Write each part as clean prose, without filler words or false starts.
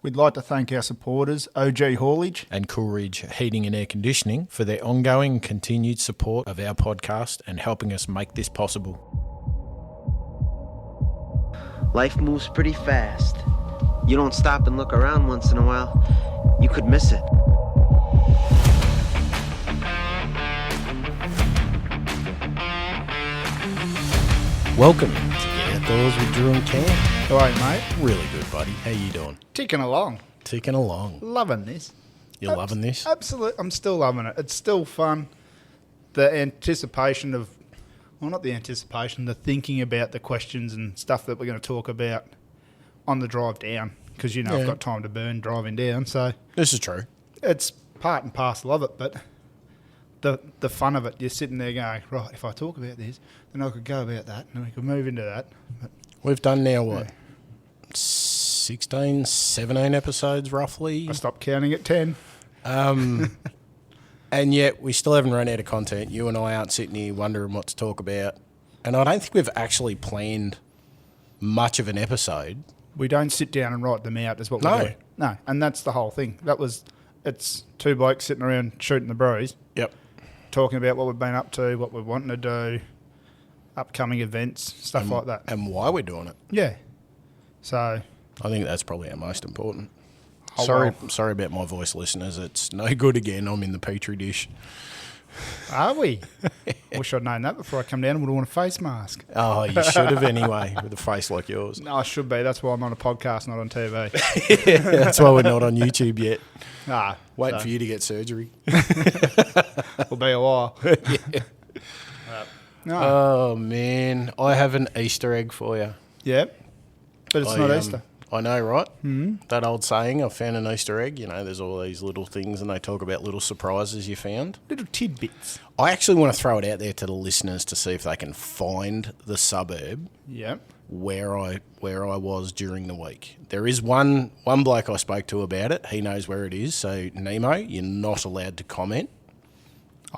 We'd like to thank our supporters, OG Haulage and Coolridge Heating and Air Conditioning for their ongoing and continued support of our podcast and helping us make this possible. Life moves pretty fast. You don't stop and look around once in a while, you could miss it. Welcome to Get Outdoors with Drew and Cam. All right, mate. Really good, buddy. How you doing? Ticking along. Ticking along. Loving this. You're loving this? Absolutely. I'm still loving it. It's still fun. The anticipation of, well, not the anticipation, the thinking about the questions and stuff that we're going to talk about on the drive down. Because, you know, I've got time to burn driving down. So This is true. it's part and parcel of it. But the fun of it, you're sitting there going, right, if I talk about this, then I could go about that and then we could move into that. But We've done now, what, 16, 17 episodes roughly? I stopped counting at 10. And yet we still haven't run out of content. You and I aren't sitting here wondering what to talk about. And I don't think we've actually planned much of an episode. We don't sit down and write them out is what we No. do. No, and that's the whole thing. It's two blokes sitting around shooting the breeze, Yep. talking about what we've been up to, what we're wanting to do, upcoming events, stuff like that. And why we're doing it. Yeah. So, I think that's probably our most important. Oh, Sorry about my voice, listeners. It's no good again. I'm in the petri dish. are we? Wish I'd known that before I come down and would have worn a face mask. Oh, you should have anyway, with a face like yours. No, I should be. That's why I'm on a podcast, not on TV. That's why we're not on YouTube yet. Waiting For you to get surgery. Will be a while. No. Oh, man. I have an Easter egg for you. Yeah. But it's not Easter. I know, right? Mm-hmm. That old saying, I found an Easter egg. You know, there's all these little things and they talk about little surprises you found. Little tidbits. I actually want to throw it out there to the listeners to see if they can find the suburb where I was during the week. There is one bloke I spoke to about it. He knows where it is. So, Nemo, you're not allowed to comment.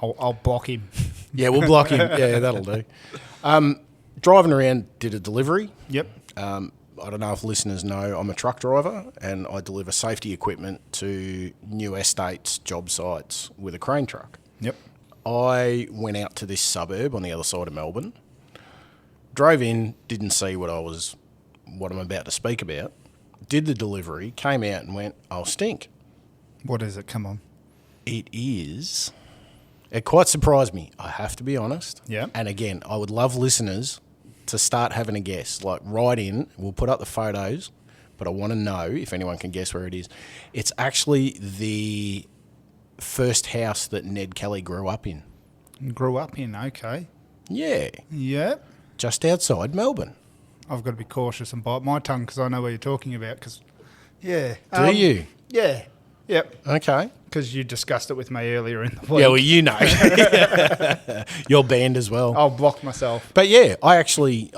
I'll block him. Yeah, we'll block him. Yeah, that'll do. Driving around, did a delivery. Yep. I don't know if listeners know, I'm a truck driver and I deliver safety equipment to new estates, job sites with a crane truck. Yep. I went out to this suburb on the other side of Melbourne, drove in, didn't see what I'm about to speak about, did the delivery, came out and went, oh, stink. What is it? Come on. It quite surprised me, I have to be honest. Yeah. And again, I would love listeners to start having a guess. Like, write in, we'll put up the photos, but I want to know if anyone can guess where it is. It's actually the first house that Ned Kelly grew up in. Grew up in, okay. Yeah. Yep. Just outside Melbourne. I've got to be cautious and bite my tongue because I know what you're talking about. Do you? Yeah. Yep. Okay. Because you discussed it with me earlier in the week. Yeah, well, you know. You're banned as well. I'll block myself. But yeah, I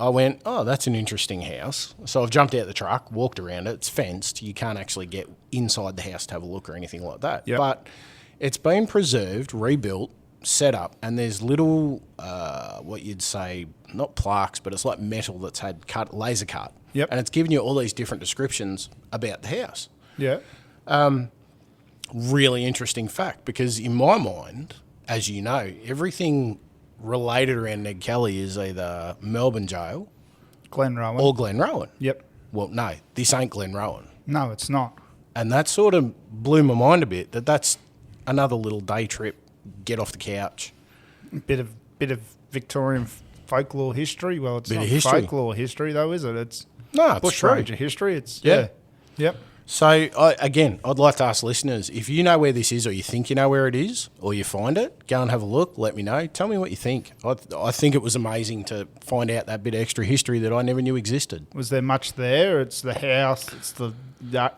went, oh, that's an interesting house. So I've jumped out the truck, walked around it. It's fenced. You can't actually get inside the house to have a look or anything like that. Yep. But it's been preserved, rebuilt, set up, and there's little, what you'd say, not plaques, but it's like metal that's had laser cut. Yep. And it's giving you all these different descriptions about the house. Yeah. Really interesting fact, because in my mind, as you know, everything related around Ned Kelly is either Melbourne Jail Glenrowan. or Glenrowan. Yep. Well, no, this ain't Glenrowan. No, it's not. And that sort of blew my mind a bit, that's another little day trip, get off the couch. Bit of Victorian folklore history. Well, it's Bit not of history. folklore history, though, is it? It's No, it's true. bushranger history. It's Yeah. Yep. So, I'd like to ask listeners, if you know where this is or you think you know where it is or you find it, go and have a look, let me know. Tell me what you think. I think it was amazing to find out that bit of extra history that I never knew existed. Was there much there? It's the house. It's the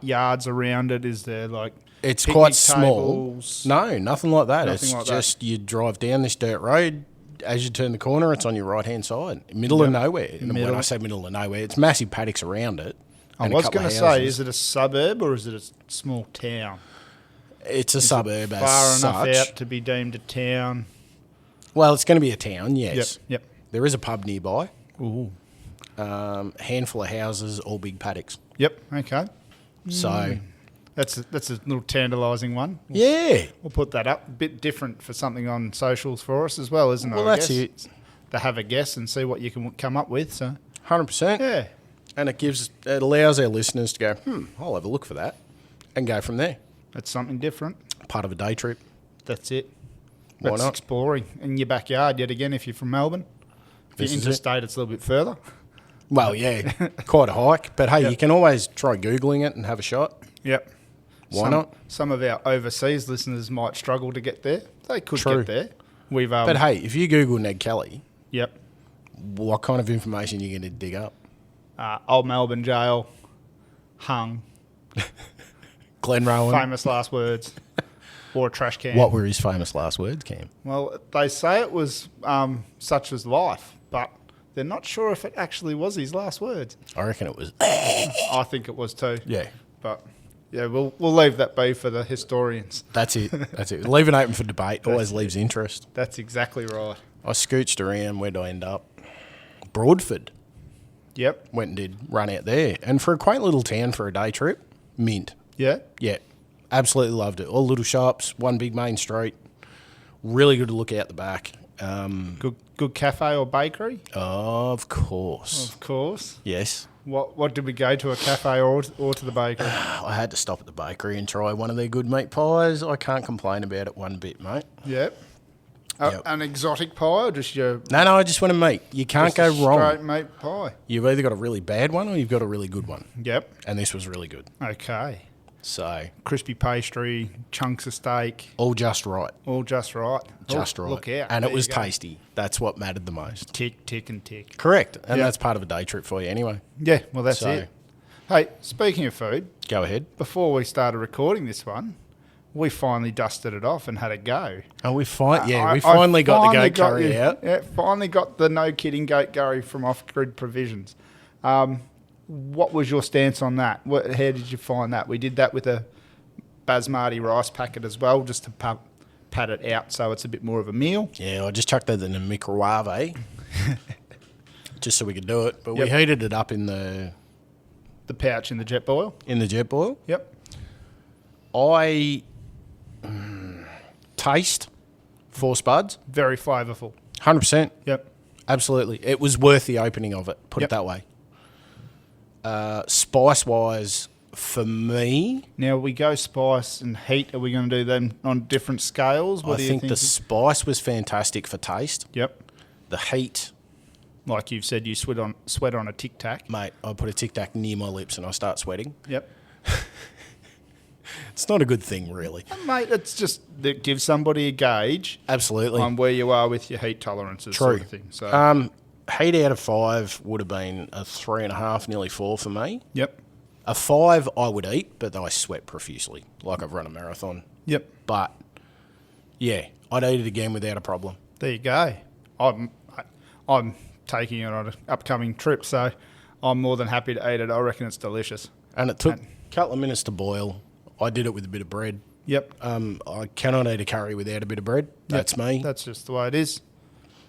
yards around it. Is there like It's picnic quite small. tables? No, nothing like that. Nothing It's like just you drive down this dirt road. As you turn the corner, it's on your right-hand side. Middle of nowhere. And when I say middle of nowhere, it's massive paddocks around it. I was going to say, is it a suburb or is it a small town? It's a suburb as Far such. enough out to be deemed a town. Well, it's going to be a town, yes. Yep. There is a pub nearby. Ooh. Handful of houses, all big paddocks. Yep. Okay. So That's a little tantalising one. Yeah. We'll put that up. A bit different for something on socials for us as well, isn't it? Well, that's it. To have a guess and see what you can come up with. So 100%. yeah. And it allows our listeners to go, I'll have a look for that, and go from there. That's something different. Part of a day trip. That's it. Why That's not? exploring in your backyard yet again if you're from Melbourne. If This you're is interstate, it's a little bit further. Well, yeah, quite a hike. But hey, you can always try Googling it and have a shot. Yep. Why not? Some of our overseas listeners might struggle to get there. They could True. get there. We've But hey, if you Google Ned Kelly, yep. what kind of information are you going to dig up? Old Melbourne jail, hung, Glen Rowan. famous last words, or a trash can. What were his famous last words, Cam? Well, they say it was such as life, but they're not sure if it actually was his last words. I reckon it was. I think it was too. Yeah. But yeah, we'll leave that be for the historians. That's it. That's it. Leave it open for debate. Always leaves interest. That's exactly right. I scooched around. Where did I end up? Broadford. Yep. Went and did run out there. And for a quaint little town for a day trip, mint. Yeah. Yeah. Absolutely loved it. All little shops, one big main street. Really good to look out the back. Good cafe or bakery? Of course. Of course. Yes. What did we go to, a cafe or to the bakery? I had to stop at the bakery and try one of their good meat pies. I can't complain about it one bit, mate. Yep. Yep. An exotic pie or just your No, I just want a meat. You can't go wrong. straight meat pie? You've either got a really bad one or you've got a really good one. Yep. And this was really good. Okay. So, Crispy pastry, chunks of steak, all just right. all just right. Just Oh, right. Look out. And There it was you go. tasty. That's what mattered the most. Tick, tick, and tick. Correct. And Yeah. that's part of a day trip for you anyway. Yeah, well, that's So- it. Hey, speaking of food, Go ahead. before we started recording this one, we finally dusted it off and had a go. Oh, we finally I got the finally goat curry you- out. Yeah, finally got the no kidding goat curry from Off-Grid Provisions. What was your stance on that? How did you find that? We did that with a basmati rice packet as well, just to pat it out so it's a bit more of a meal. Yeah, I just chucked that in the microwave, just so we could do it. But we Yep. heated it up in the The pouch in the jet boil. jet boil. Yep. I taste 4 spuds, Very flavourful. 100%. Yep. Absolutely. It was worth the opening of it, put Yep. it that way. Spice-wise, for me, Now we go spice and heat. Are we going to do them on different scales? What I do you think think? the spice was fantastic for taste. Yep. The heat, Like you've said, you sweat on a Tic Tac. mate, I put a Tic Tac near my lips and I start sweating. Yep. It's not a good thing, really. Mate, it's just that gives somebody a gauge Absolutely. on where you are with your heat tolerances, True. sort of thing. So, Heat out of 5 would have been a 3.5, nearly 4 for me. yep. A 5 I would eat, but I sweat profusely, like I've run a marathon. Yep. But, yeah, I'd eat it again without a problem. There you go. I'm taking it on an upcoming trip, so I'm more than happy to eat it. I reckon it's delicious. And it took a couple of minutes to boil. I did it with a bit of bread. Yep. I cannot eat a curry without a bit of bread. That's me. That's just the way it is.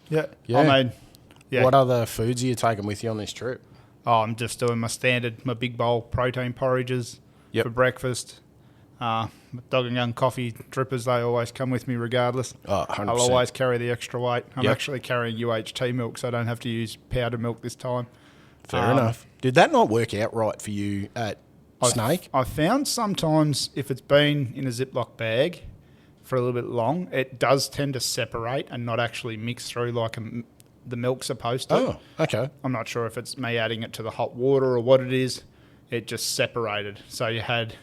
Yeah. Yeah. I mean, yeah. What other foods are you taking with you on this trip? Oh, I'm just doing my big bowl protein porridges Yep. for breakfast. My dog and gun coffee drippers, they always come with me regardless. Oh, 100%. I'll always carry the extra weight. I'm Yep. actually carrying UHT milk, so I don't have to use powdered milk this time. Fair enough. Did that not work out right for you at Snake? I found sometimes if it's been in a Ziploc bag for a little bit long, it does tend to separate and not actually mix through like the milk's supposed to. Oh, okay. I'm not sure if it's me adding it to the hot water or what it is. It just separated. So you had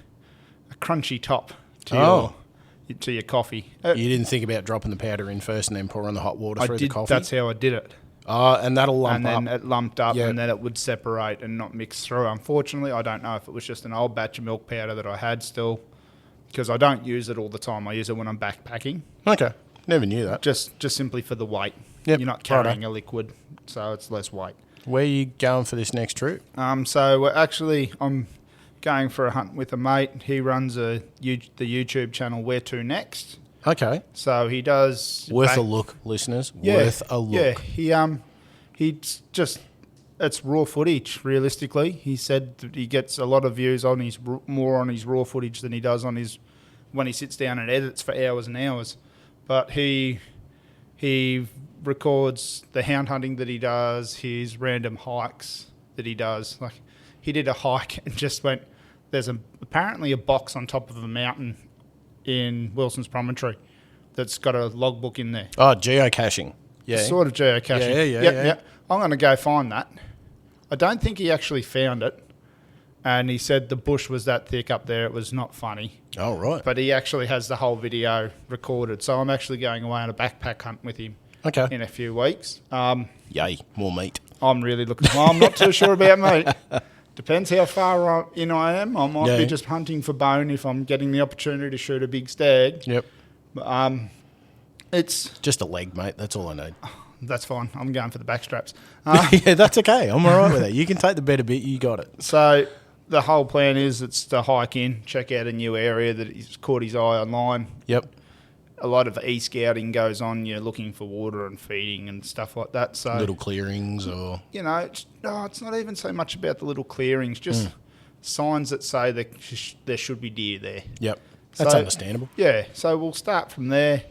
a crunchy top to your coffee. You didn't think about dropping the powder in first and then pouring the hot water through the coffee? That's how I did it. Oh, and that'll lump And then up. it lumped up Yeah. and then it would separate and not mix through. Unfortunately, I don't know if it was just an old batch of milk powder that I had still, because I don't use it all the time. I use it when I'm backpacking, Okay. Never knew that. just simply for the weight. Yep, You're not righto. carrying a liquid, so it's less weight. Where are you going for this next trip? So I'm going for a hunt with a mate. He runs the YouTube channel Where To Next. Okay. So he does Worth a look, listeners. Yeah, Worth a look. Yeah, he's just it's raw footage. Realistically, he said that he gets a lot of views on more on his raw footage than he does on his when he sits down and edits for hours and hours. But he records the hound hunting that he does, his random hikes that he does. Like he did a hike and just went. There's apparently a box on top of a mountain in Wilson's Promontory that's got a logbook in there. Oh, geocaching. Yeah. Sort of geocaching. Yeah. I'm going to go find that. I don't think he actually found it. And he said the bush was that thick up there, it was not funny. Oh, right. But he actually has the whole video recorded. So I'm actually going away on a backpack hunt with him in a few weeks. Yay, more meat. I'm really looking... Well, I'm not too sure about meat. Depends how far in I am. I might be just hunting for bone if I'm getting the opportunity to shoot a big stag. Yep. It's... Just a leg, mate. That's all I need. That's fine. I'm going for the backstraps. Yeah, that's okay. I'm all right with that. You can take the better bit. You got it. So the whole plan is it's to hike in, check out a new area that he's caught his eye online. Yep. A lot of e-scouting goes on. You're looking for water and feeding and stuff like that. So little clearings or... You know, it's not even so much about the little clearings, just signs that say that there should be deer there. Yep. That's understandable. Yeah. So we'll start from there.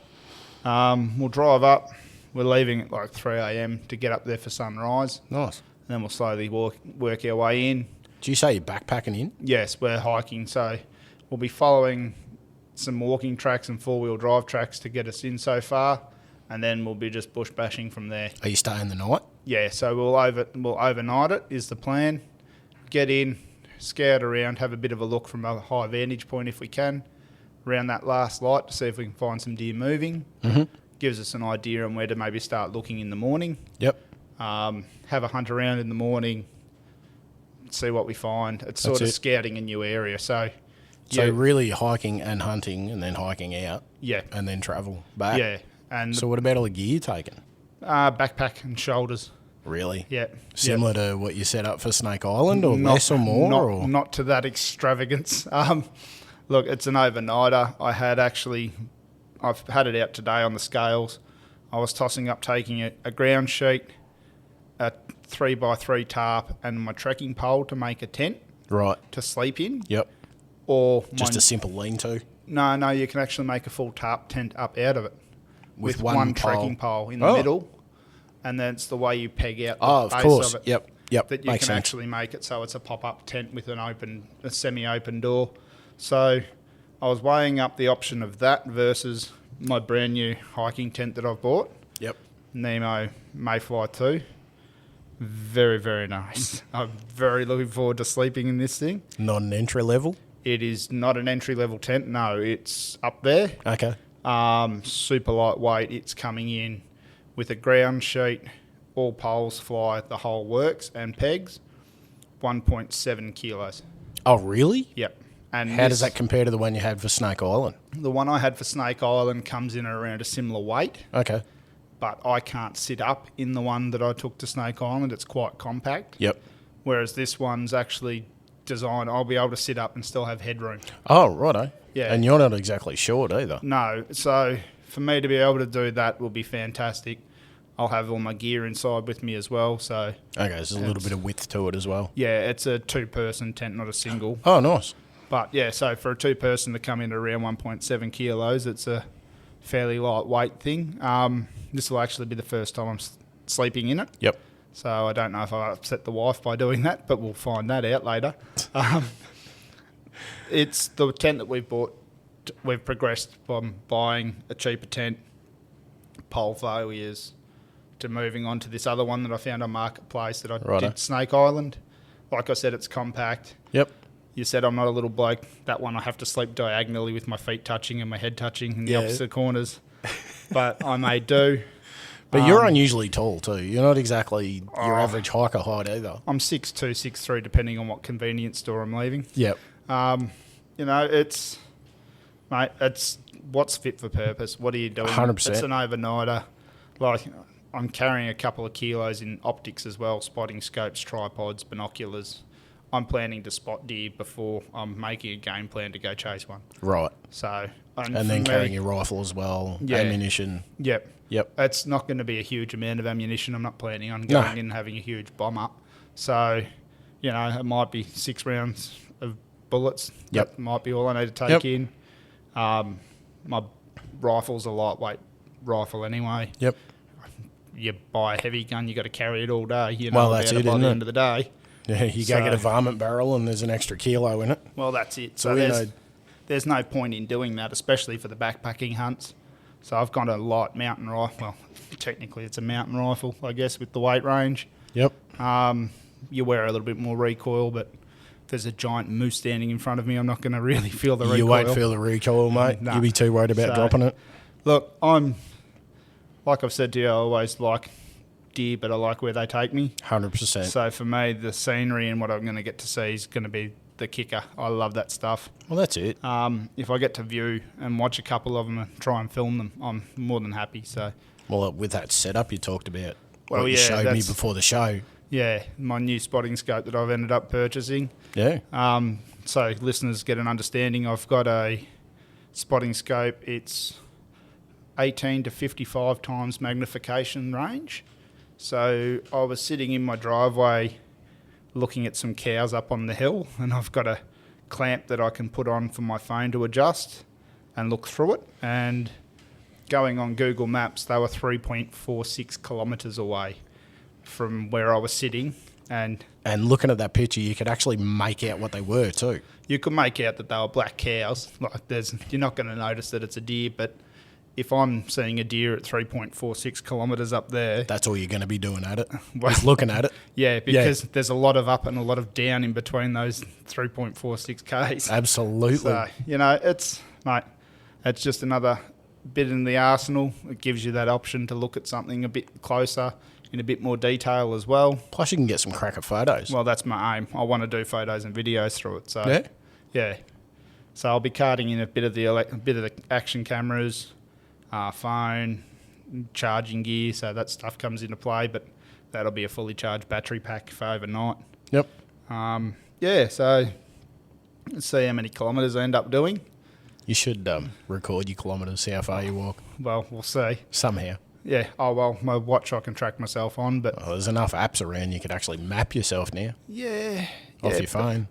We'll drive up. We're leaving at like 3 a.m. to get up there for sunrise. Nice. And then we'll slowly work our way in. Do you say you're backpacking in? Yes, we're hiking. So we'll be following some walking tracks and four-wheel drive tracks to get us in so far. And then we'll be just bush bashing from there. Are you staying the night? Yeah, so we'll overnight it is the plan. Get in, scout around, have a bit of a look from a high vantage point if we can, around that last light to see if we can find some deer moving. Mm-hmm. Gives us an idea on where to maybe start looking in the morning. Yep. Have a hunt around in the morning, see what we find. It's sort of scouting a new area. So really hiking and hunting and then hiking out. Yeah. And then travel back. Yeah. And so what about all the gear taken? Backpack and shoulders. Really? Yeah. Similar to what you set up for Snake Island or less or more? Not to that extravagance. Look, it's an overnighter. I've had it out today on the scales. I was tossing up taking a ground sheet, a 3x3 tarp, and my trekking pole to make a tent. Right. To sleep in. Yep. Or just a simple lean-to. No, you can actually make a full tarp tent up out of it with one pole. trekking pole in the middle, and then it's the way you peg out the base course. of it. Yep. That you Makes can sense. actually make it so it's a pop-up tent with a semi-open door. So I was weighing up the option of that versus my brand new hiking tent that I've bought. Yep. Nemo Mayfly 2. Very, very nice. I'm very looking forward to sleeping in this thing. Not an entry level? It is not an entry-level tent. No, it's up there. Okay. Super lightweight. It's coming in with a ground sheet, all poles fly, the whole works, and pegs, 1.7 kilos. Oh, really? Yep. And how does that compare to the one you had for Snake Island? The one I had for Snake Island comes in around a similar weight. Okay. But I can't sit up in the one that I took to Snake Island. It's quite compact. Yep. Whereas this one's actually designed, I'll be able to sit up and still have headroom. Oh, righto. Yeah. And you're not exactly short either. No. So for me to be able to do that will be fantastic. I'll have all my gear inside with me as well. So okay, there's a little bit of width to it as well. Yeah, it's a two-person tent, not a single. Oh, nice. But yeah, so for a two-person to come in at around 1.7 kilos, it's a fairly lightweight thing. This will actually be the first time I'm sleeping in it. Yep. So I don't know if I upset the wife by doing that, but we'll find that out later. It's the tent that we've bought. We've progressed from buying a cheaper tent, pole failures, to moving on to this other one that I found on Marketplace that I did Snake Island. Like I said, it's compact. Yep. You said I'm not a little bloke. That one I have to sleep diagonally with my feet touching and my head touching in the opposite corners. But I may do. But you're unusually tall too. You're not exactly your average hiker height either. I'm 6'2", 6'3", depending on what convenience store I'm leaving. Yep. It's what's fit for purpose. What are you doing? 100%. It's an overnighter. Like, I'm carrying a couple of kilos in optics as well, spotting scopes, tripods, binoculars. I'm planning to spot deer before I'm making a game plan to go chase one. Right. So, and then carrying your rifle as well, ammunition. Yep. Yep. It's not going to be a huge amount of ammunition. I'm not planning on going in and having a huge bomb up. So, you know, it might be 6 rounds of bullets. Yep. That might be all I need to take in. My rifle's a lightweight rifle anyway. Yep. You buy a heavy gun, you got to carry it all day. You know, Well, that's it, by isn't the it? end of the day. Yeah, you go get a varmint barrel and there's an extra kilo in it. Well, that's it. So there's no point in doing that, especially for the backpacking hunts. So I've got a light mountain rifle. Well, technically it's a mountain rifle, I guess, with the weight range. Yep. You wear a little bit more recoil, but if there's a giant moose standing in front of me, I'm not going to really feel the recoil. You won't feel the recoil, mate. No. You'll be too worried about dropping it. Look, like I've said to you, I always like deer, but I like where they take me. 100%. So for me, the scenery and what I'm going to get to see is going to be the kicker. I love that stuff. Well, that's it. If I get to view and watch a couple of them and try and film them, I'm more than happy. So, well, with that setup you talked about, well, you showed me before the show. Yeah, my new spotting scope that I've ended up purchasing. Yeah. So listeners get an understanding. I've got a spotting scope. It's 18 to 55 times magnification range. So I was sitting in my driveway looking at some cows up on the hill, and I've got a clamp that I can put on for my phone to adjust and look through it. And going on Google Maps, they were 3.46 kilometres away from where I was sitting. And looking at that picture, you could actually make out what they were too. You could make out that they were black cows. Like you're not going to notice that it's a deer, but if I'm seeing a deer at 3.46 kilometres up there... That's all you're going to be doing at it, is looking at it. Yeah, because there's a lot of up and a lot of down in between those 3.46 Ks. Absolutely. So, you know, it's just another bit in the arsenal. It gives you that option to look at something a bit closer, in a bit more detail as well. Plus you can get some cracker photos. Well, that's my aim. I want to do photos and videos through it. So, yeah. So I'll be carting in a bit of the action cameras, phone, charging gear, so that stuff comes into play, but that'll be a fully charged battery pack for overnight. Yep. So let's see how many kilometres I end up doing. You should record your kilometres, see how far you walk. Well, we'll see. Somehow. Yeah. Oh, well, my watch I can track myself on, but... Well, there's enough apps around you could actually map yourself now. Yeah. Off your phone.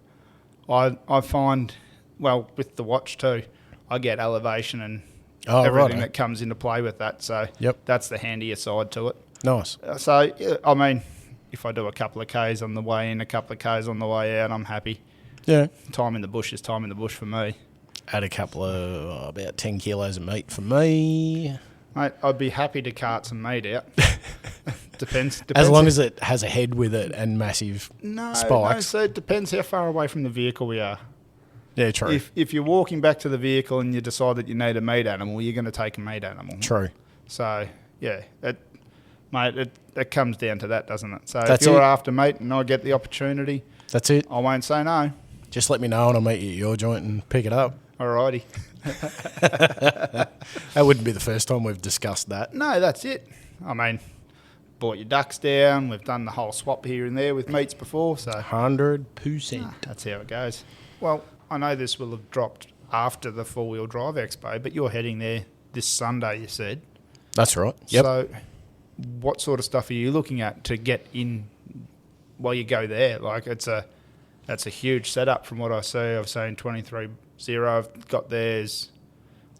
I find, well, with the watch too, I get elevation and everything that comes into play with that. So that's the handier side to it. Nice. So, I mean, if I do a couple of Ks on the way in, a couple of Ks on the way out, I'm happy. Yeah. Time in the bush is time in the bush for me. Add a couple of, about 10 kilos of meat for me. Mate, I'd be happy to cart some meat out. Depends. As long as it has a head with it and massive spikes. No, so it depends how far away from the vehicle we are. Yeah, true. If you're walking back to the vehicle and you decide that you need a meat animal, you're going to take a meat animal. True. So, yeah, it comes down to that, doesn't it? So That's if you're it. after meat and I get the opportunity, that's it. I won't say no. Just let me know and I'll meet you at your joint and pick it up. Alrighty. That wouldn't be the first time we've discussed that. No, that's it. I mean, bought your ducks down. We've done the whole swap here and there with meats before. So 100%. That's how it goes. Well, I know this will have dropped after the four-wheel drive expo, but you're heading there this Sunday, you said. That's right. Yep. So what sort of stuff are you looking at to get in while you go there? Like, that's a huge setup from what I see. I've seen 23-0. I've got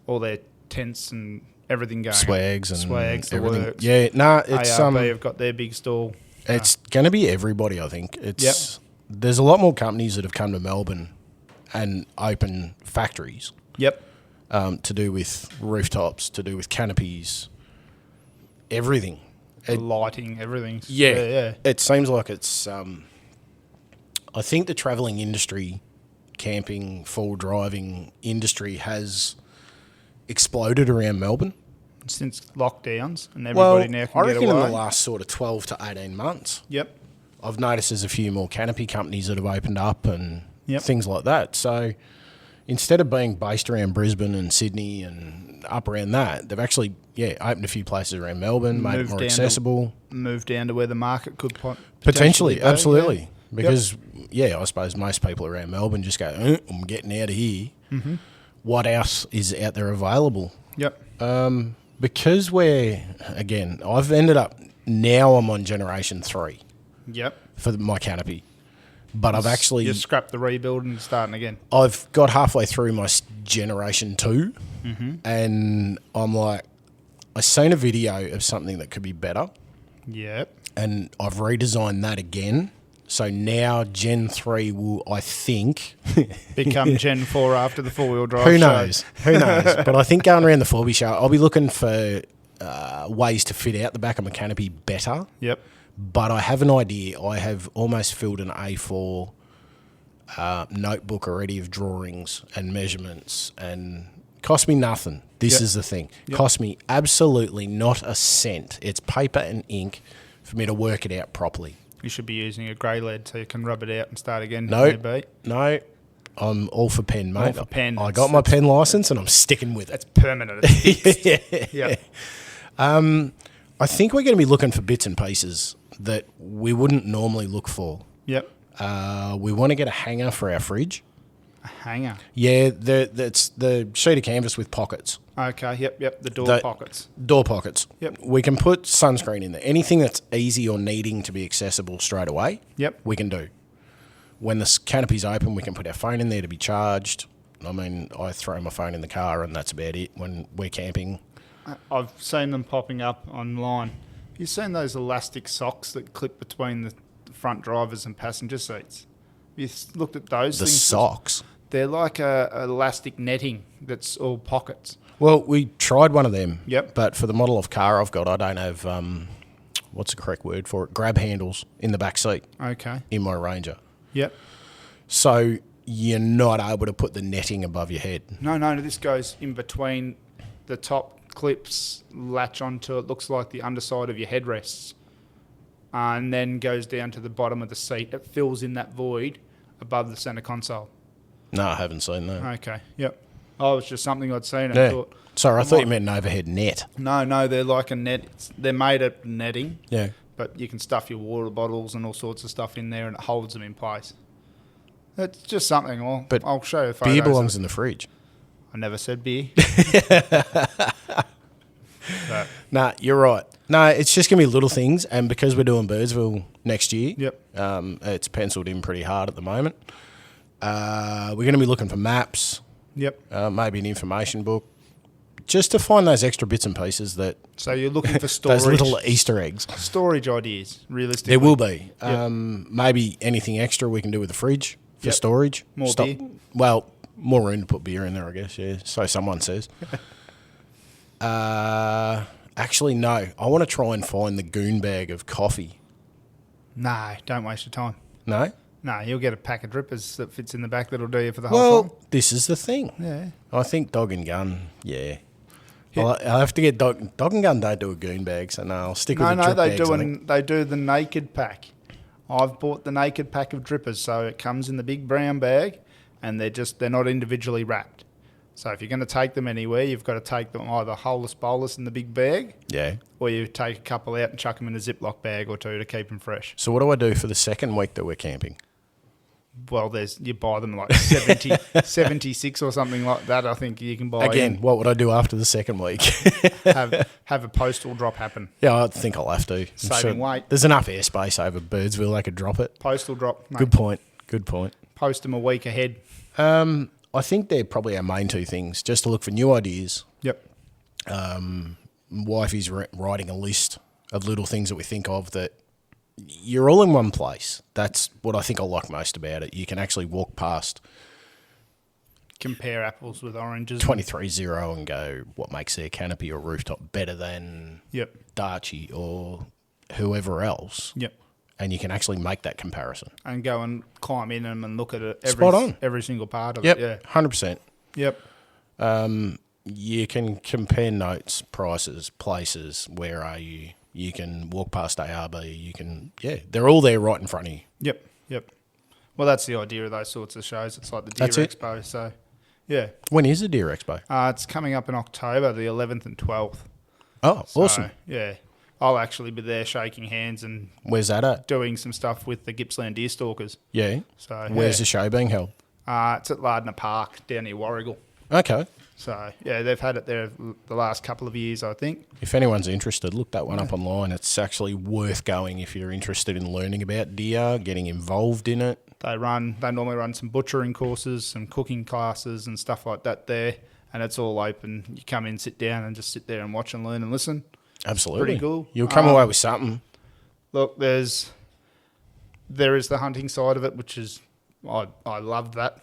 all their tents and everything going. Swags, the everything. works. Yeah, it's ARB have got their big stall. It's going to be everybody, I think. There's a lot more companies that have come to Melbourne and open factories. Yep. To do with rooftops, to do with canopies, everything. Lighting, everything. Yeah. It seems like it's... I think the travelling industry, camping, full driving industry has exploded around Melbourne. Since lockdowns and everybody now can I reckon get away. in the last sort of 12 to 18 months. Yep. I've noticed there's a few more canopy companies that have opened up and Yep. things like that. So instead of being based around Brisbane and Sydney and up around that, they've actually, opened a few places around Melbourne, made it more accessible. Moved down to where the market could Potentially, be, absolutely. Yeah. Because, I suppose most people around Melbourne just go, I'm getting out of here. Mm-hmm. What else is out there available? Yep. Because I've ended up, now I'm on generation 3. Yep. for my canopy. But I've actually... You scrapped the rebuild and starting again. I've got halfway through my generation 2, and I'm like, I seen a video of something that could be better. Yep. And I've redesigned that again. So now Gen 3 will, I think... become Gen 4 after the four-wheel drive Who show. knows? Who knows? But I think going around the 4B show, I'll be looking for ways to fit out the back of my canopy better. Yep. But I have an idea. I have almost filled an A4 notebook already of drawings and measurements, and cost me nothing. This is the thing. Cost me absolutely not a cent. It's paper and ink for me to work it out properly. You should be using a grey lead so you can rub it out and start again. No, I'm all for pen, mate. All for pen. I got my pen license and I'm sticking with it. It's permanent. It's fixed. Yeah. I think we're going to be looking for bits and pieces that we wouldn't normally look for. Yep. We want to get a hanger for our fridge. A hanger? Yeah, that's the sheet of canvas with pockets. Okay, yep. The door pockets. Door pockets. Yep. We can put sunscreen in there. Anything that's easy or needing to be accessible straight away, we can do. When the canopy's open, we can put our phone in there to be charged. I mean, I throw my phone in the car and that's about it when we're camping. I've seen them popping up online. Have you seen those elastic socks that clip between the front drivers and passenger seats? Have you looked at those The things? socks? They're like a elastic netting that's all pockets. Well, we tried one of them. Yep. But for the model of car I've got, I don't have, what's the correct word for it? Grab handles in the back seat. Okay. In my Ranger. Yep. So you're not able to put the netting above your head. No, this goes in between the top clips, latch onto it, looks like the underside of your headrests, and then goes down to the bottom of the seat. It fills in that void above the centre console. No, I haven't seen that. Okay, yep. Oh, it's just something I'd seen and thought... Sorry, I thought you meant an overhead net. No, they're like a net. They're made of netting. Yeah. But you can stuff your water bottles and all sorts of stuff in there and it holds them in place. It's just something. I'll show you photos. Beer belongs in the fridge. I never said beer. Nah, you're right. No, it's just going to be little things, and because we're doing Birdsville next year, it's penciled in pretty hard at the moment. We're going to be looking for maps. Yep. Maybe an information book, just to find those extra bits and pieces that... So you're looking for storage. Those little Easter eggs. Storage ideas, realistically. There will be. Yep. Maybe anything extra we can do with the fridge for storage. More beer? Well, more room to put beer in there, I guess, yeah. So someone says. Actually, no. I want to try and find the goon bag of coffee. No, don't waste your time. No? No, you'll get a pack of drippers that fits in the back that'll do you for the whole time. Well, this is the thing. Yeah. I think dog and gun, yeah. I'll have to get dog and gun don't do a goon bag, so no, I'll stick with the drip bags. They do the naked pack. I've bought the naked pack of drippers, so it comes in the big brown bag, and they're not individually wrapped. So if you're going to take them anywhere, you've got to take them either holus bolus in the big bag, or you take a couple out and chuck them in a Ziploc bag or two to keep them fresh. So what do I do for the second week that we're camping? Well, you buy them like 76 or something like that. I think you can buy. Again, what would I do after the second week? have a postal drop happen. Yeah, I think I'll have to. Saving weight. There's enough airspace over Birdsville, I could drop it. Postal drop. Mate. Good point. Post them a week ahead. I think they're probably our main two things, just to look for new ideas. Yep. Wifey's writing a list of little things that we think of that you're all in one place. That's what I think I like most about it. You can actually walk past. Compare apples with oranges. 23-0 and go, what makes their canopy or rooftop better than Darchie or whoever else? Yep. And you can actually make that comparison. And go and climb in them and look at it. Every single part of it. Yeah. 100%. Yep. You can compare notes, prices, places, where are you? You can walk past ARB. You can, they're all there right in front of you. Yep. Well, that's the idea of those sorts of shows. It's like the Deer Expo. So, yeah. When is the Deer Expo? It's coming up in October, the 11th and 12th. Oh, awesome. Yeah. I'll actually be there shaking hands and... Where's that at? Doing some stuff with the Gippsland Deer Stalkers. Yeah. So where's the show being held? It's at Lardner Park down near Warrigal. Okay. So, yeah, they've had it there the last couple of years, I think. If anyone's interested, look that one up online. It's actually worth going if you're interested in learning about deer, getting involved in it. They normally run some butchering courses, some cooking classes and stuff like that there, and it's all open. You come in, sit down, and just sit there and watch and learn and listen. Absolutely. Pretty cool. You'll come away with something. Look, there is the hunting side of it, which is I love that.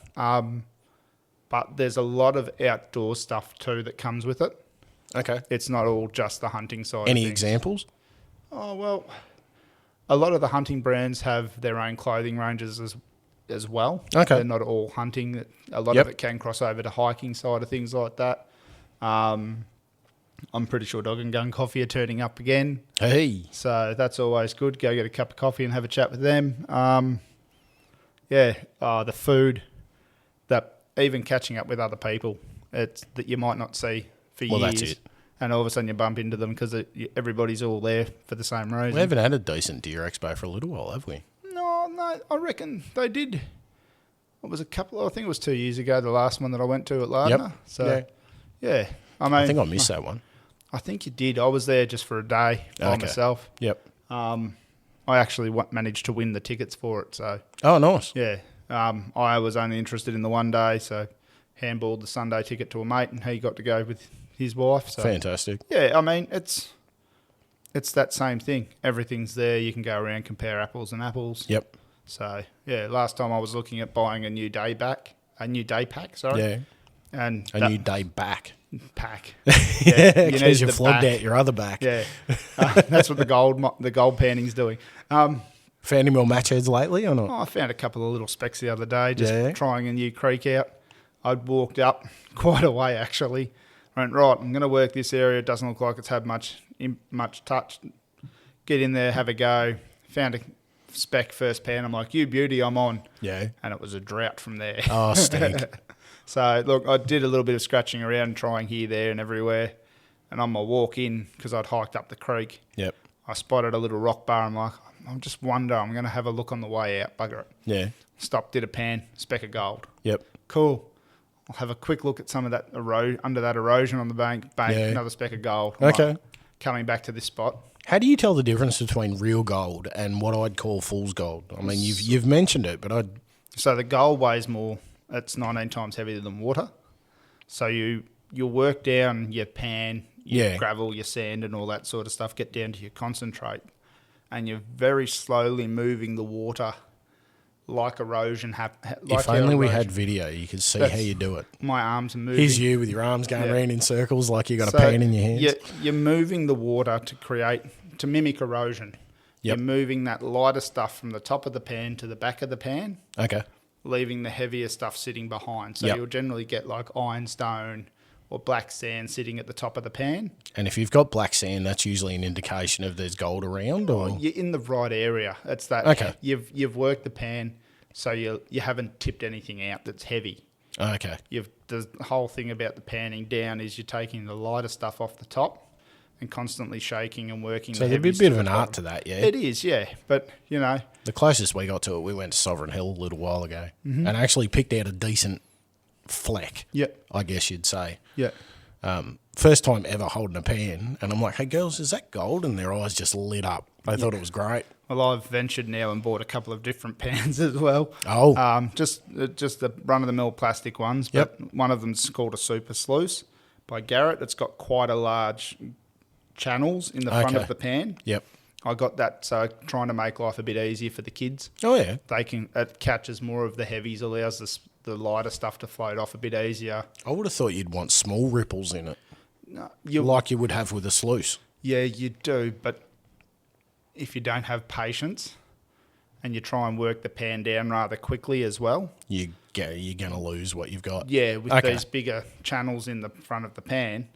But there's a lot of outdoor stuff too that comes with it. Okay. It's not all just the hunting side. Any of things. examples? Oh, well, a lot of the hunting brands have their own clothing ranges as well. Okay. They're not all hunting. A lot Yep. of it can cross over to hiking side of things like that. I'm pretty sure Dog and Gun Coffee are turning up again. Hey. So that's always good. Go get a cup of coffee and have a chat with them. The food, that even catching up with other people, it's that you might not see for years. That's it. And all of a sudden you bump into them because everybody's all there for the same reason. We haven't had a decent Deer Expo for a little while, have we? No, I reckon they did. It was I think it was 2 years ago, the last one that I went to at Lardner. Yep. So, yeah. I think I missed that one. I think you did. I was there just for a day by myself. Yep. I actually managed to win the tickets for it. So, Oh, nice. yeah. I was only interested in the one day, so handballed the Sunday ticket to a mate, and he got to go with his wife. So, Fantastic. yeah, I mean, it's that same thing. Everything's there. You can go around, compare apples and apples. Yep. So, yeah, last time I was looking at buying a new day pack, sorry. Yeah. And A new day back. pack. Yeah, you because need you the flogged back. out your other back. Yeah. That's what the gold panning's doing. Found any more match heads lately or not? I found a couple of little specks the other day, just Yeah. trying a new creek out. I'd walked up quite a way, actually. I went, right, I'm going to work this area. It doesn't look like it's had much touch. Get in there, have a go. Found a spec first pan. I'm like, you beauty, I'm on. Yeah. And it was a drought from there. Oh, stink. So, look, I did a little bit of scratching around, trying here, there and everywhere. And on my walk in, because I'd hiked up the creek, Yep. I spotted a little rock bar. I'm like, I just wonder, I'm going to have a look on the way out, bugger it. Yeah. Stopped, did a pan, speck of gold. Yep. Cool. I'll have a quick look at some of that under that erosion on the bank. Bang, Yeah. another speck of gold. I'm Okay. like, coming back to this spot. How do you tell the difference between real gold and what I'd call fool's gold? I mean, you've mentioned it, but So the gold weighs more. It's 19 times heavier than water. So you'll work down your pan, your gravel, your sand and all that sort of stuff, get down to your concentrate, and you're very slowly moving the water like erosion. if only we had video, you could see how you do it. My arms are moving. Here's you with your arms going around in circles like you got a pan in your hands. You're moving the water to mimic erosion. Yep. You're moving that lighter stuff from the top of the pan to the back of the pan, Okay. leaving the heavier stuff sitting behind. So Yep. you'll generally get like ironstone or black sand sitting at the top of the pan. And if you've got black sand, that's usually an indication of there's gold around, or You're in the right area. It's that Okay. You've worked the pan, so you haven't tipped anything out that's heavy. okay. The whole thing about the panning down is you're taking the lighter stuff off the top and constantly shaking and working. So the there'd be a heavies bit to of the an art bottom. to that, yeah. It is, yeah. But, The closest we got to it, we went to Sovereign Hill a little while ago and actually picked out a decent fleck, yeah, I guess you'd say. yeah. First time ever holding a pan, and I'm like, hey, girls, is that gold? And their eyes just lit up. They thought it was great. Well, I've ventured now and bought a couple of different pans as well. Oh. Just the run-of-the-mill plastic ones. Yep. But one of them's called a Super Sluice by Garrett. It's got quite a large channels in the front Okay. of the pan. Yep. I got that, so trying to make life a bit easier for the kids. Oh, yeah. It catches more of the heavies, allows the lighter stuff to float off a bit easier. I would have thought you'd want small ripples in it, No, like you would have with a sluice. Yeah, you do, but if you don't have patience and you try and work the pan down rather quickly as well, You're going to lose what you've got. yeah, with Okay. these bigger channels in the front of the pan,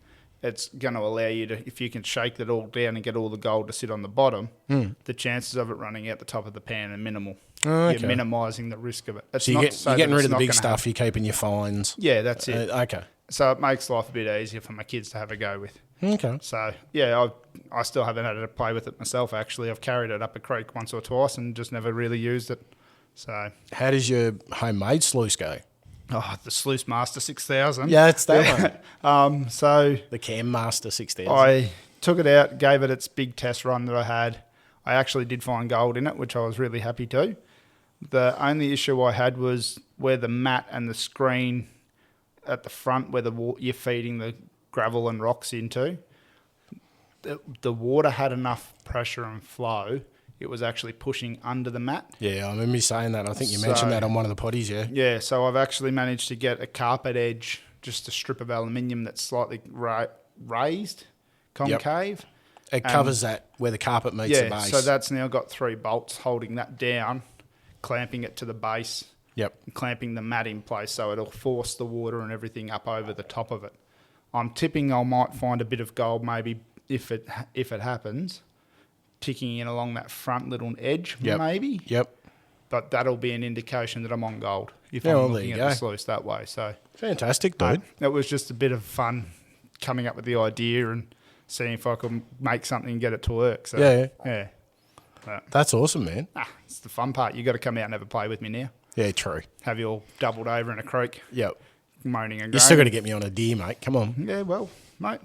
it's going to allow you to, if you can shake it all down and get all the gold to sit on the bottom, the chances of it running out the top of the pan are minimal. Oh, okay. You're minimising the risk of it. It's So not you're to say that getting rid it's of the not big gonna stuff, happen. you're keeping your fines. Yeah, that's it. Okay. So it makes life a bit easier for my kids to have a go with. Okay. So, yeah, I still haven't had to play with it myself, actually. I've carried it up a creek once or twice and just never really used it. So, How does your homemade sluice go? Oh, the Sluice Master 6000. Yeah, it's that one. So The Cam Master 6000. I took it out, gave it its big test run that I had. I actually did find gold in it, which I was really happy to. The only issue I had was where the mat and the screen at the front, where you're feeding the gravel and rocks into, the water had enough pressure and flow. It was actually pushing under the mat. Yeah, I remember you saying that. I think you mentioned that on one of the potties, yeah. Yeah, so I've actually managed to get a carpet edge, just a strip of aluminium that's slightly raised, concave. Yep. It covers that where the carpet meets the base. So that's now got 3 bolts holding that down, clamping it to the base. Yep. And clamping the mat in place so it'll force the water and everything up over the top of it. I'm tipping I might find a bit of gold maybe if it happens, ticking in along that front little edge maybe. Yep. But that'll be an indication that I'm on gold if I'm looking at the sluice that way. So fantastic, dude. It was just a bit of fun coming up with the idea and seeing if I could make something and get it to work. So yeah. That's awesome, man. It's the fun part. You got to come out and have a play with me now. Yeah, true. Have you all doubled over in a creek? Yep. Moaning and groaning. You still got to get me on a deer, mate. Come on. Yeah, well, mate,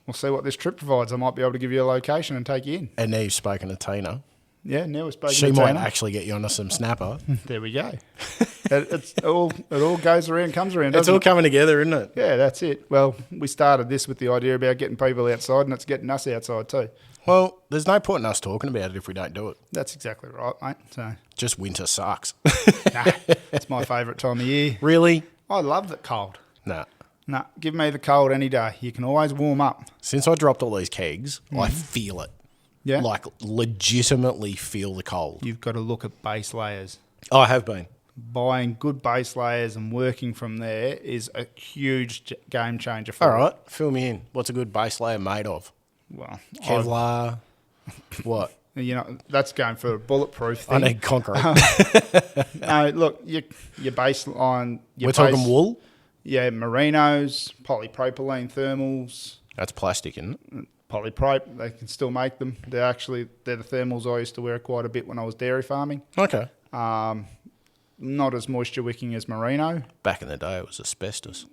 we'll see what this trip provides. I might be able to give you a location and take you in. And now you've spoken to Tina. Yeah, now we've spoken to Tina. She Tina. might actually get you onto some snapper. There we go. It all goes around, comes around. It's all coming together, isn't it? Yeah, that's it. Well, we started this with the idea about getting people outside, and it's getting us outside too. Well, there's no point in us talking about it if we don't do it. That's exactly right, mate. So just winter sucks. It's my favourite time of year. Really? I love the cold. Nah, give me the cold any day. You can always warm up. Since I dropped all these kegs, I feel it. Yeah? Like, legitimately feel the cold. You've got to look at base layers. Oh, I have been. Buying good base layers and working from there is a huge game changer for All right, fill me in. What's a good base layer made of? Well, Kevlar. What? You know, that's going for a bulletproof thing. I need concrete. No, look, your baseline... We're talking wool? Yeah, merinos, polypropylene thermals. That's plastic, isn't it? Polyprop, they can still make them. They're the thermals I used to wear quite a bit when I was dairy farming. Okay. Not as moisture wicking as merino. Back in the day, it was asbestos.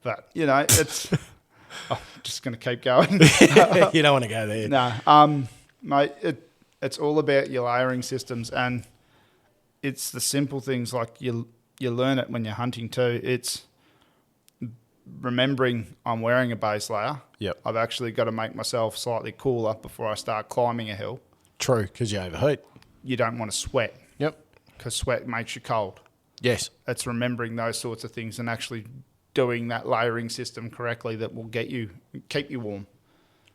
But, you know, it's... I'm just going to keep going. You don't want to go there. No. Mate, it's all about your layering systems, and it's the simple things like you learn it when you're hunting too. It's remembering I'm wearing a base layer. Yep. I've actually got to make myself slightly cooler before I start climbing a hill. True, because you overheat. You don't want to sweat. Yep. Because sweat makes you cold. Yes. It's remembering those sorts of things and actually doing that layering system correctly that will keep you warm.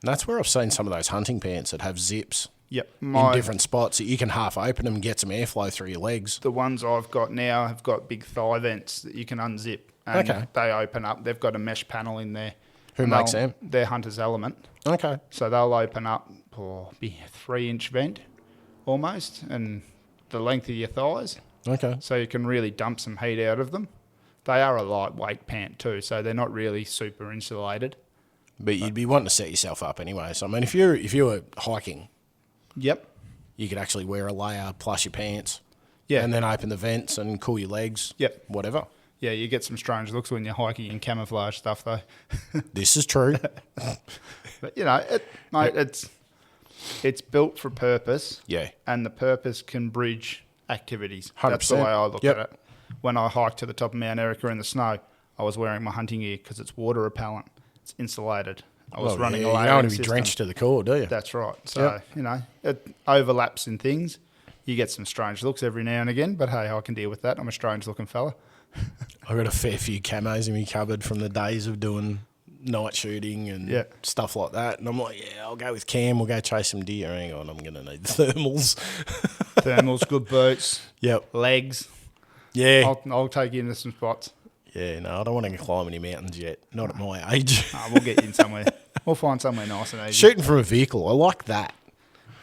And that's where I've seen some of those hunting pants that have zips. Yep. In different spots that you can half open them and get some airflow through your legs. The ones I've got now have got big thigh vents that you can unzip. And they open up. They've got a mesh panel in there. Who makes them? They're Hunter's Element. Okay. So they'll open up be a 3-inch vent almost, and the length of your thighs. Okay. So you can really dump some heat out of them. They are a lightweight pant too, so they're not really super insulated. But you'd be wanting to set yourself up anyway. So I mean, if you were hiking, yep, you could actually wear a layer plus your pants, yeah, and then open the vents and cool your legs. Yep, whatever. Yeah, you get some strange looks when you're hiking in camouflage stuff though. This is true. But you know, it's built for purpose. Yeah, and the purpose can bridge activities. 100%. That's the way I look at it. When I hiked to the top of Mount Erica in the snow, I was wearing my hunting gear because it's water repellent. It's insulated. I was running a layering system. You don't want to be drenched to the core, do you? That's right. So, you know, it overlaps in things. You get some strange looks every now and again, but hey, I can deal with that. I'm a strange looking fella. I've got a fair few camos in my cupboard from the days of doing night shooting and stuff like that. And I'm like, yeah, I'll go with Cam. We'll go chase some deer. Hang on, I'm going to need thermals. Thermals, good boots. Yep. Legs. Yeah. I'll take you into some spots. Yeah, no, I don't want to climb any mountains yet. Not at my age. We'll get you in somewhere. We'll find somewhere nice and easy. Shooting from a vehicle, I like that.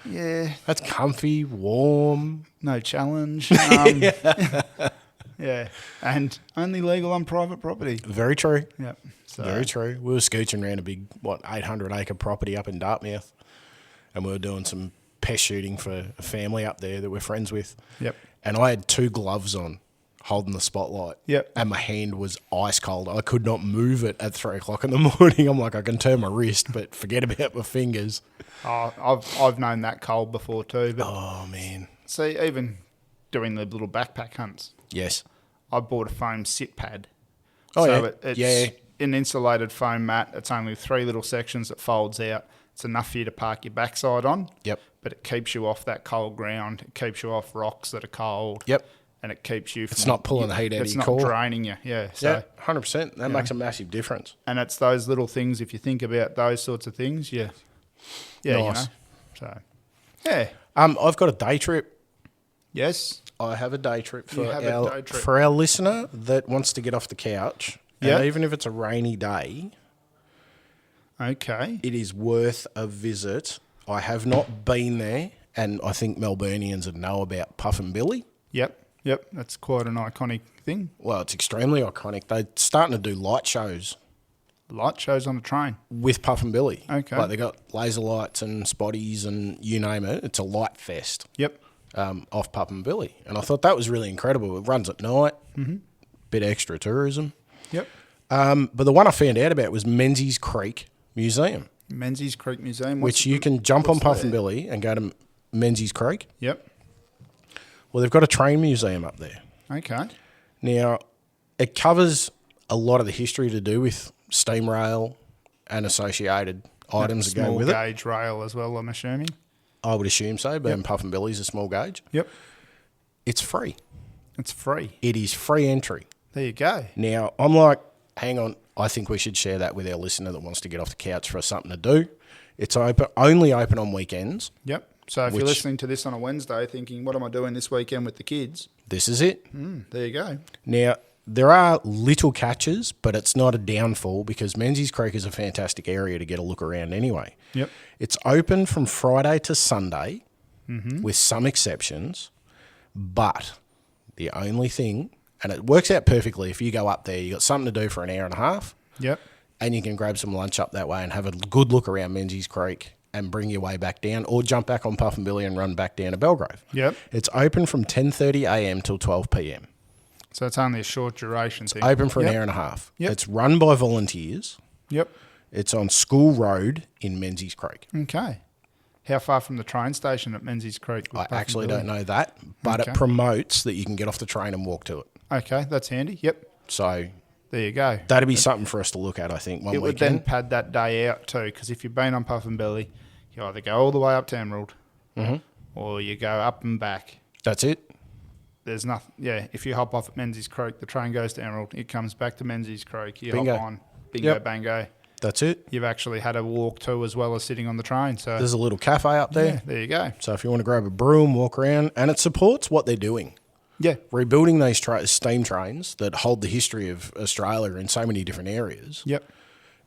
Yeah. That's comfy, warm. No challenge. Yeah. And only legal on private property. Very true. Yep. So. Very true. We were scooching around a big, 800-acre property up in Dartmouth, and we were doing some pest shooting for a family up there that we're friends with. Yep. And I had 2 gloves on, holding the spotlight. Yep. And my hand was ice cold. I could not move it at 3 o'clock in the morning. I'm like, I can turn my wrist, but forget about my fingers. Oh, I've known that cold before too. But Oh, man. see, even doing the little backpack hunts, Yes. I bought a foam sit pad. Oh, so yeah. it's an insulated foam mat. It's only 3 little sections that folds out. It's enough for you to park your backside on. Yep. But it keeps you off that cold ground. It keeps you off rocks that are cold. Yep. And it keeps you from... It's not pulling the heat out of your core. It's not draining you, yeah. So, Yeah, 100%. That makes a massive difference. And it's those little things, if you think about those sorts of things, yeah, Nice. you know. So, yeah. I've got a day trip. Yes. I have a day trip You have a day trip. for our listener that wants to get off the couch. Yeah. And even if it's a rainy day, Okay. it is worth a visit. I have not been there, and I think Melburnians would know about Puff and Billy. Yep. That's quite an iconic thing. Well, it's extremely iconic. They're starting to do light shows Light shows on a train. with Puff and Billy. Okay. Like they got laser lights and spotties and you name it. It's a light fest Yep. off Puff and Billy. And I thought that was really incredible. It runs at night, bit of extra tourism. Yep. But the one I found out about was Menzies Creek Museum, Menzies Creek Museum. which you can jump on what's Puff there? and Billy and go to Menzies Creek. Yep. Well, they've got a train museum up there. Okay. Now, it covers a lot of the history to do with steam rail and associated items that go with it. Small gauge rail as well, I'm assuming. I would assume so, being Puff and Billy's a small gauge. Yep. It's free. It's free. It is free entry. There you go. Now, I'm like, hang on, I think we should share that with our listener that wants to get off the couch for something to do. It's only open on weekends. Yep. So if you're Which- listening to this on a Wednesday thinking, what am I doing this weekend with the kids? This is it. There you go. Now, there are little catches, but it's not a downfall because Menzies Creek is a fantastic area to get a look around anyway. Yep. It's open from Friday to Sunday with some exceptions, but the only thing, and it works out perfectly if you go up there, you got something to do for an hour and a half, Yep. and you can grab some lunch up that way and have a good look around Menzies Creek and bring your way back down, or jump back on Puff and Billy and run back down to Belgrave. Yep. It's open from 10:30 a.m. till 12 p.m. So it's only a short duration thing. Open for Yep. an hour and a half. Yep. It's run by volunteers. Yep. It's on School Road in Menzies Creek. Okay. How far from the train station at Menzies Creek? with I Puff and actually Billy? don't know that, but Okay. it promotes that you can get off the train and walk to it. Okay, that's handy. Yep. So There you go. that'd be something for us to look at, I think, one It would then weekend. pad that day out too, because if you've been on Puff and Billy, you either go all the way up to Emerald, or you go up and back. That's it. There's nothing. Yeah, if you hop off at Menzies Creek, the train goes to Emerald. It comes back to Menzies Creek. You Bingo. hop on. Bingo, Yep. bango. That's it. You've actually had a walk too, as well as sitting on the train. So There's a little cafe up there. yeah, there you go. So if you want to grab a brew and walk around, and it supports what they're doing. Yeah, Rebuilding these steam trains that hold the history of Australia in so many different areas. yep.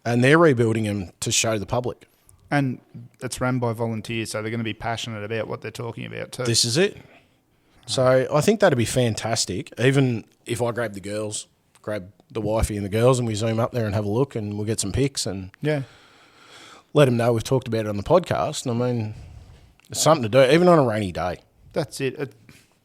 And they're rebuilding them to show the public. And it's run by volunteers, so they're going to be passionate about what they're talking about too. This is it. So I think that'd be fantastic. Even if I grab the wifey and the girls, and we zoom up there and have a look, and we'll get some pics and yeah, let them know we've talked about it on the podcast. And I mean, it's something to do, even on a rainy day. that's it.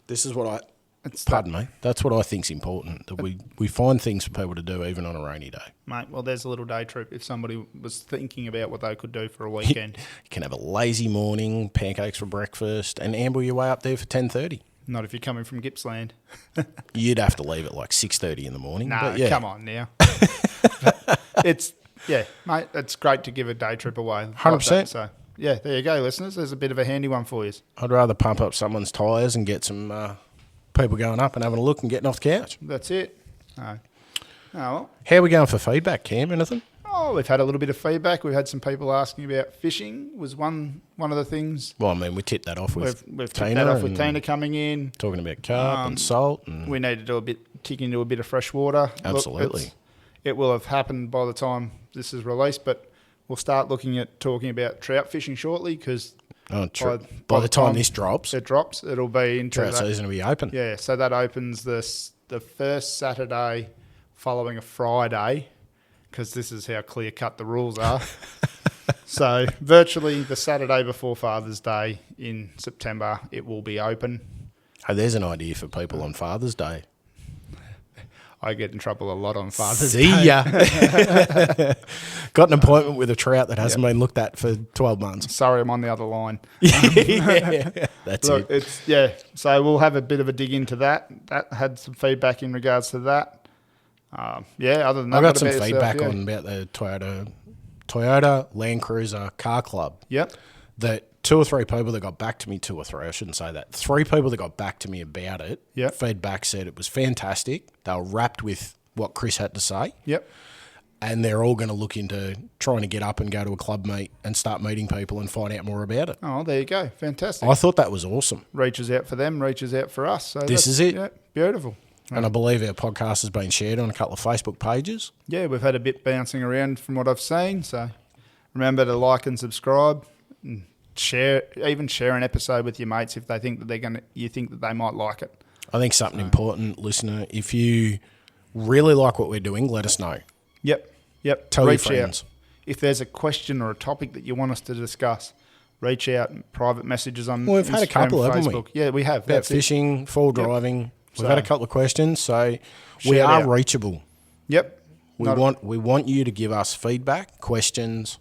This is what It's pardon me, that's what I think's important, that we find things for people to do even on a rainy day. Mate, well, there's a little day trip if somebody was thinking about what they could do for a weekend. You can have a lazy morning, pancakes for breakfast, and amble your way up there for 10:30. Not if you're coming from Gippsland. You'd have to leave at like 6:30 in the morning. No, but yeah. come on now. Mate, it's great to give a day trip away. like 100%. that. So, yeah, there you go, listeners. There's a bit of a handy one for you. I'd rather pump up someone's tyres and get some people going up and having a look and getting off the couch. That's it. Oh, well. How are we going for feedback, Cam? Anything? Oh, we've had a little bit of feedback. We've had some people asking about fishing was one of the things. Well, I mean, we tipped that off with We've tipped Tina that off with and Tina coming in. talking about carp and salt. And We need to do tick into a bit of fresh water. Absolutely. It will have happened by the time this is released, but we'll start looking at talking about trout fishing shortly because by the time this drops, it drops, it'll be into trout that. season will be open. Yeah, so that opens the first Saturday following a Friday, because this is how clear cut the rules are. So virtually the Saturday before Father's Day in September, it will be open. Hey, there's an idea for people on Father's Day. I get in trouble a lot on Father's See Day. ya. Got an appointment with a trout that hasn't been looked at for 12 months. Sorry, I'm on the other line. That's Look, it. So we'll have a bit of a dig into that. That had some feedback in regards to that. Other than that, I got what some about feedback yourself? on about the Toyota Land Cruiser car club. Yep. That 2 or 3 people that got back to me, 2 or 3, I shouldn't say that. 3 people that got back to me about it. Yep. Feedback said it was fantastic. They were wrapped with what Chris had to say. Yep. And they're all going to look into trying to get up and go to a club meet and start meeting people and find out more about it. Oh, there you go. Fantastic. I thought that was awesome. Reaches out for them, reaches out for us. So This is it. Yeah, beautiful. And I believe our podcast has been shared on a couple of Facebook pages. Yeah, we've had a bit bouncing around from what I've seen. So remember to like and subscribe, and share an episode with your mates if they think that you think that they might like it. I think something important, listener, if you really like what we're doing, let us know. Yep. Tell your Reach friends. out. If there's a question or a topic that you want us to discuss, reach out, private messages on Well, we've had a Instagram, couple, haven't we? Facebook. Yeah, we have. About That's it. fishing, fall driving. We've So- had a couple of questions, so we Shout are out. reachable. Yep. We want you to give us feedback, questions,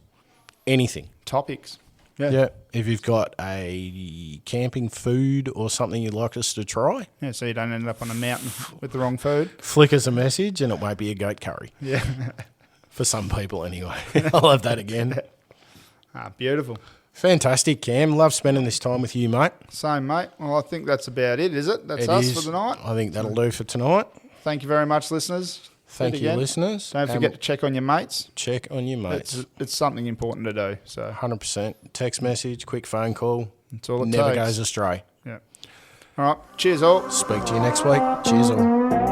anything. Topics. Yeah. If you've got a camping food or something you'd like us to try, Yeah, so you don't end up on a mountain with the wrong food. flick us a message and it won't be a goat curry. Yeah. For some people anyway. I'll have that again. Beautiful. Fantastic, Cam. Love spending this time with you, mate. Same, mate. Well, I think that's about it, is it? That's us for the night. I think that'll do for tonight. Thank you very much, listeners. Thank you, listeners. Don't forget to check on your mates. check on your mates. It's something important to do. So 100%. Text message, quick phone call. that's all it Never takes. goes astray. Yeah. All right. Cheers, all. Speak to you next week. Cheers all.